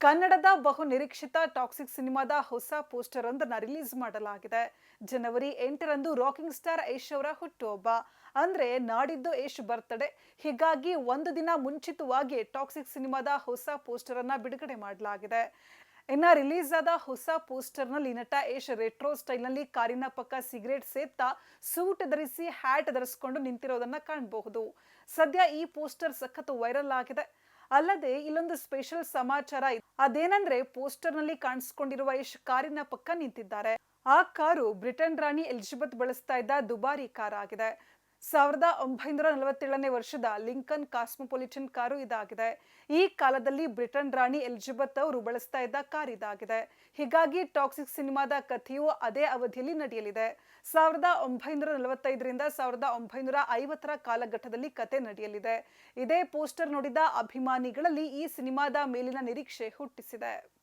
ಕನ್ನಡದ ಬಹು ನಿರೀಕ್ಷಿತ ಟಾಕ್ಸಿಕ್ ಸಿನಿಮಾದ ಹೊಸ ಪೋಸ್ಟರ್ ಒಂದನ್ನು ರಿಲೀಸ್ ಮಾಡಲಾಗಿದೆ. ಜನವರಿ 8ರಂದು ರಾಕಿಂಗ್ ಸ್ಟಾರ್ ಯಶ್ ಅವರ ಹುಟ್ಟುಹಬ್ಬ, ಅಂದ್ರೆ ನಾಡಿದ್ದು ಯಶ್ ಬರ್ತ್ಡೇ. ಹೀಗಾಗಿ ಒಂದು ದಿನ ಮುಂಚಿತವಾಗಿ ಟಾಕ್ಸಿಕ್ ಸಿನಿಮಾದ ಹೊಸ ಪೋಸ್ಟರ್ ಅನ್ನ ಬಿಡುಗಡೆ ಮಾಡಲಾಗಿದೆ. ಇನ್ನ ರಿಲೀಸ್ ಆದ ಹೊಸ ಪೋಸ್ಟರ್ ನಲ್ಲಿ ನಟ ಯಶ್ ರೆಟ್ರೋ ಸ್ಟೈಲ್ ನಲ್ಲಿ ಕಾರಿನ ಪಕ್ಕ ಸಿಗರೇಟ್ ಸೇದ್ತಾ ಸೂಟ್ ಧರಿಸಿ ಹ್ಯಾಟ್ ಧರಿಸಿಕೊಂಡು ನಿಂತಿರೋದನ್ನ ಕಾಣಬಹುದು. ಸದ್ಯ ಈ ಪೋಸ್ಟರ್ ಸಖತ್ ವೈರಲ್ ಆಗಿದೆ. ಅಲ್ಲದೆ ಇಲ್ಲೊಂದು ಸ್ಪೆಷಲ್ ಸಮಾಚಾರ. ಅದೇನಂದ್ರೆ ಪೋಸ್ಟರ್ ನಲ್ಲಿ ಕಾಣಿಸ್ಕೊಂಡಿರುವ ಯಶ್ ಕಾರಿನ ಪಕ್ಕ ನಿಂತಿದ್ದಾರೆ. ಆ ಕಾರು ಬ್ರಿಟನ್ ರಾಣಿ ಎಲಿಜಬೆತ್ ಬಳಸ್ತಾ ಇದ್ದ ದುಬಾರಿ ಕಾರ್ ಆಗಿದೆ. 1947ನೇ ವರ್ಷದ ಲಿಂಕನ್ ಕಾಸ್ಮೋಪಾಲಿಟನ್ ಕಾರು ಇದಾಗಿದೆ. ಈ ಕಾಲದಲ್ಲಿ ಬ್ರಿಟನ್ ರಾಣಿ ಎಲಿಜಬೆತ್ ಅವರು ಬಳಸ್ತಾ ಇದ್ದ ಕಾರ್ ಇದಾಗಿದೆ. ಹೀಗಾಗಿ ಟಾಕ್ಸಿಕ್ ಸಿನಿಮಾದ ಕಥೆಯು ಅದೇ ಅವಧಿಯಲ್ಲಿ ನಡೆಯಲಿದೆ. 1945ರಿಂದ 1950ರ ಕಾಲಘಟ್ಟದಲ್ಲಿ ಕತೆ ನಡೆಯಲಿದೆ. ಇದೇ ಪೋಸ್ಟರ್ ನೋಡಿದ ಅಭಿಮಾನಿಗಳಲ್ಲಿ ಈ ಸಿನಿಮಾದ ಮೇಲಿನ ನಿರೀಕ್ಷೆ ಹುಟ್ಟಿಸಿದೆ.